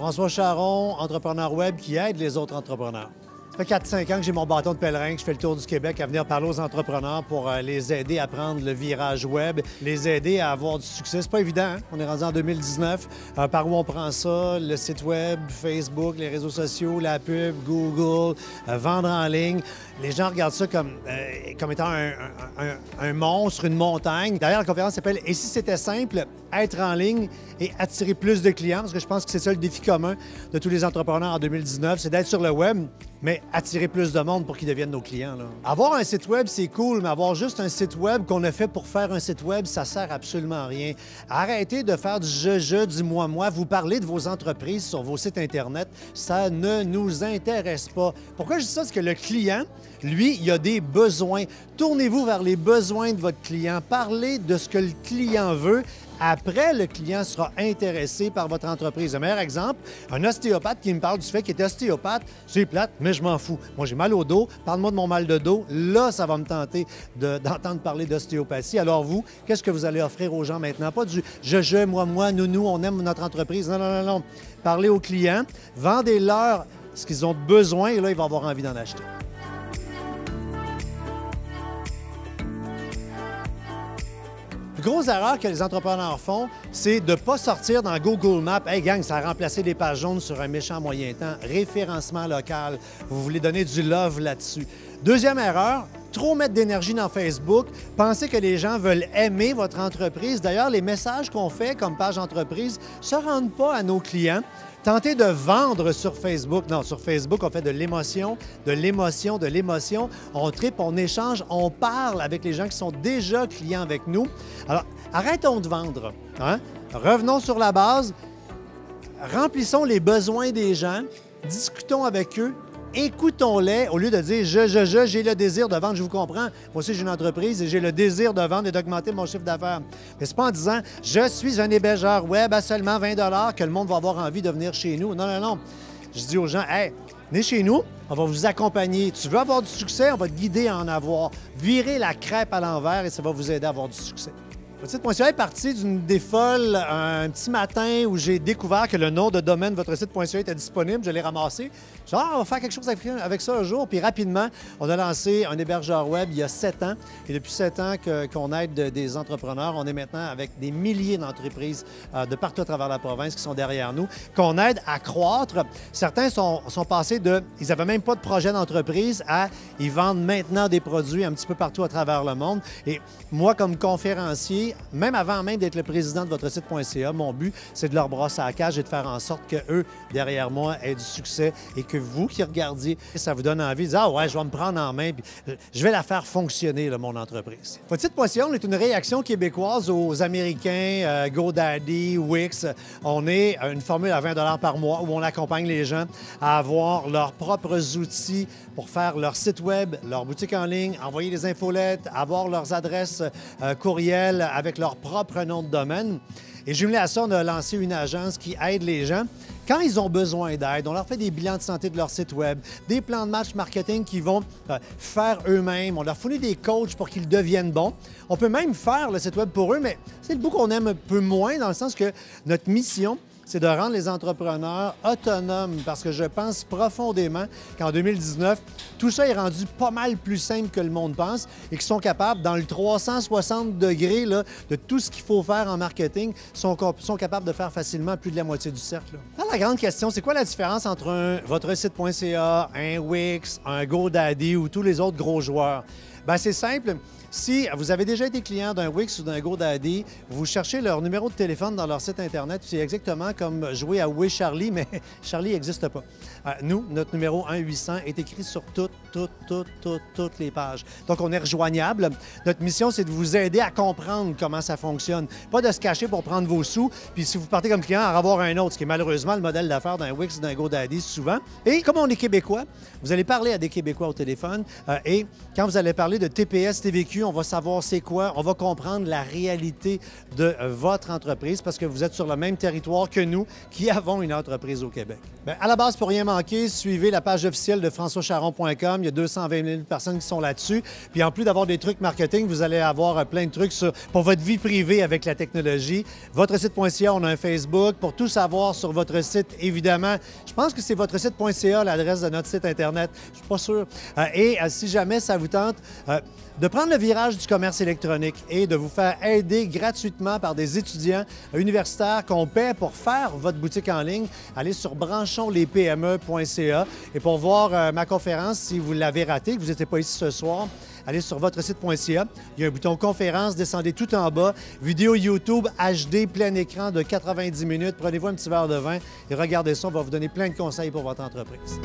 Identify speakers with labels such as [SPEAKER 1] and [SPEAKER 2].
[SPEAKER 1] François Charon, entrepreneur web qui aide les autres entrepreneurs. Ça fait 4-5 ans que j'ai mon bâton de pèlerin, que je fais le tour du Québec à venir parler aux entrepreneurs pour les aider à prendre le virage web, les aider à avoir du succès. C'est pas évident, hein? On est rendu en 2019. Par où on prend ça? Le site web, Facebook, les réseaux sociaux, la pub, Google, vendre en ligne. Les gens regardent ça comme étant un monstre, une montagne. D'ailleurs, la conférence s'appelle « Et si c'était simple, être en ligne et attirer plus de clients », parce que je pense que c'est ça le défi commun de tous les entrepreneurs en 2019, c'est d'être sur le web, mais attirer plus de monde pour qu'ils deviennent nos clients, là. Avoir un site web, c'est cool, mais avoir juste un site web qu'on a fait pour faire un site web, ça sert absolument à rien. Arrêtez de faire du je, du moi. Vous parlez de vos entreprises sur vos sites Internet, ça ne nous intéresse pas. Pourquoi je dis ça? C'est que le client, lui, il a des besoins. Tournez-vous vers les besoins de votre client. Parlez de ce que le client veut. Après, le client sera intéressé par votre entreprise. Le meilleur exemple, un ostéopathe qui me parle du fait qu'il est ostéopathe, c'est plate, mais je m'en fous. Moi, j'ai mal au dos, parle-moi de mon mal de dos. Là, ça va me tenter d'entendre parler d'ostéopathie. Alors vous, qu'est-ce que vous allez offrir aux gens maintenant? Pas du je, moi, nous, on aime notre entreprise. Non. Parlez aux clients, vendez-leur ce qu'ils ont besoin et là, ils vont avoir envie d'en acheter. La plus grosse erreur que les entrepreneurs font, c'est de ne pas sortir dans Google Maps. « Hey gang, ça a remplacé des pages jaunes sur un méchant moyen temps. » Référencement local. Vous voulez donner du love là-dessus. Deuxième erreur, trop mettre d'énergie dans Facebook. Pensez que les gens veulent aimer votre entreprise. D'ailleurs, les messages qu'on fait comme page entreprise ne se rendent pas à nos clients. Tentez de vendre sur Facebook. Non, sur Facebook, on fait de l'émotion. On tripe, on échange, on parle avec les gens qui sont déjà clients avec nous. Alors, arrêtons de vendre, hein? Revenons sur la base, remplissons les besoins des gens, discutons avec eux, écoutons-les au lieu de dire j'ai le désir de vendre, je vous comprends. Moi aussi, j'ai une entreprise et j'ai le désir de vendre et d'augmenter mon chiffre d'affaires. Mais c'est pas en disant je suis un hébergeur web à seulement 20 $ que le monde va avoir envie de venir chez nous. Non. Je dis aux gens, hey, venez chez nous, on va vous accompagner. Tu veux avoir du succès, on va te guider à en avoir. Virez la crêpe à l'envers et ça va vous aider à avoir du succès. Votre-site.ca est parti d'une idée folle un petit matin où j'ai découvert que le nom de domaine votre-site.ca était disponible. Je l'ai ramassé. J'ai dit, on va faire quelque chose avec ça un jour. Puis rapidement, on a lancé un hébergeur web il y a 7 ans. Et depuis 7 ans qu'on aide des entrepreneurs, on est maintenant avec des milliers d'entreprises de partout à travers la province qui sont derrière nous, qu'on aide à croître. Certains sont passés de « ils n'avaient même pas de projet d'entreprise » à « ils vendent maintenant des produits un petit peu partout à travers le monde ». Et moi, comme conférencier, même avant même d'être le président de votre site.ca, mon but, c'est de leur brosser à la cage et de faire en sorte qu'eux, derrière moi, aient du succès et que vous qui regardiez, ça vous donne envie de dire « Ah ouais, je vais me prendre en main puis je vais la faire fonctionner, là, mon entreprise ». Votre site.ca, on est une réaction québécoise aux Américains, GoDaddy, Wix. On est une formule à 20 $ par mois où on accompagne les gens à avoir leurs propres outils pour faire leur site web, leur boutique en ligne, envoyer des infolettes, avoir leurs adresses courriel avec leur propre nom de domaine. Et jumelé à ça, on a lancé une agence qui aide les gens quand ils ont besoin d'aide. On leur fait des bilans de santé de leur site web, des plans de match marketing qu'ils vont faire eux-mêmes. On leur fournit des coachs pour qu'ils deviennent bons. On peut même faire le site web pour eux, mais c'est le bout qu'on aime un peu moins dans le sens que notre mission, c'est de rendre les entrepreneurs autonomes parce que je pense profondément qu'en 2019, tout ça est rendu pas mal plus simple que le monde pense et qu'ils sont capables, dans le 360 degrés là, de tout ce qu'il faut faire en marketing, sont capables de faire facilement plus de la moitié du cercle. Alors, la grande question, c'est quoi la différence entre votre site.ca, un Wix, un GoDaddy ou tous les autres gros joueurs? Bien, c'est simple. Si vous avez déjà été client d'un Wix ou d'un GoDaddy, vous cherchez leur numéro de téléphone dans leur site Internet, c'est exactement comme jouer à Oui Charlie, mais Charlie n'existe pas. Nous, notre numéro 1-800 est écrit sur toutes les pages. Donc, on est rejoignable. Notre mission, c'est de vous aider à comprendre comment ça fonctionne. Pas de se cacher pour prendre vos sous, puis si vous partez comme client, à avoir un autre, ce qui est malheureusement le modèle d'affaires d'un Wix ou d'un GoDaddy souvent. Et comme on est Québécois, vous allez parler à des Québécois au téléphone et quand vous allez parler parler de TPS, TVQ, on va savoir c'est quoi, on va comprendre la réalité de votre entreprise parce que vous êtes sur le même territoire que nous qui avons une entreprise au Québec. Bien, à la base, pour rien manquer, suivez la page officielle de françoischaron.com. Il y a 220 000 personnes qui sont là-dessus. Puis en plus d'avoir des trucs marketing, vous allez avoir plein de trucs pour votre vie privée avec la technologie. Votre site.ca, on a un Facebook. Pour tout savoir sur votre site, évidemment, je pense que c'est votre site.ca, l'adresse de notre site Internet. Je ne suis pas sûr. Et si jamais ça vous tente, de prendre le virage du commerce électronique et de vous faire aider gratuitement par des étudiants universitaires qu'on paie pour faire votre boutique en ligne, allez sur branchonslespme.ca. Et pour voir ma conférence, si vous l'avez ratée, que vous n'étiez pas ici ce soir, allez sur votre site.ca. Il y a un bouton conférence, descendez tout en bas. Vidéo YouTube HD, plein écran de 90 minutes. Prenez-vous un petit verre de vin et regardez ça. On va vous donner plein de conseils pour votre entreprise.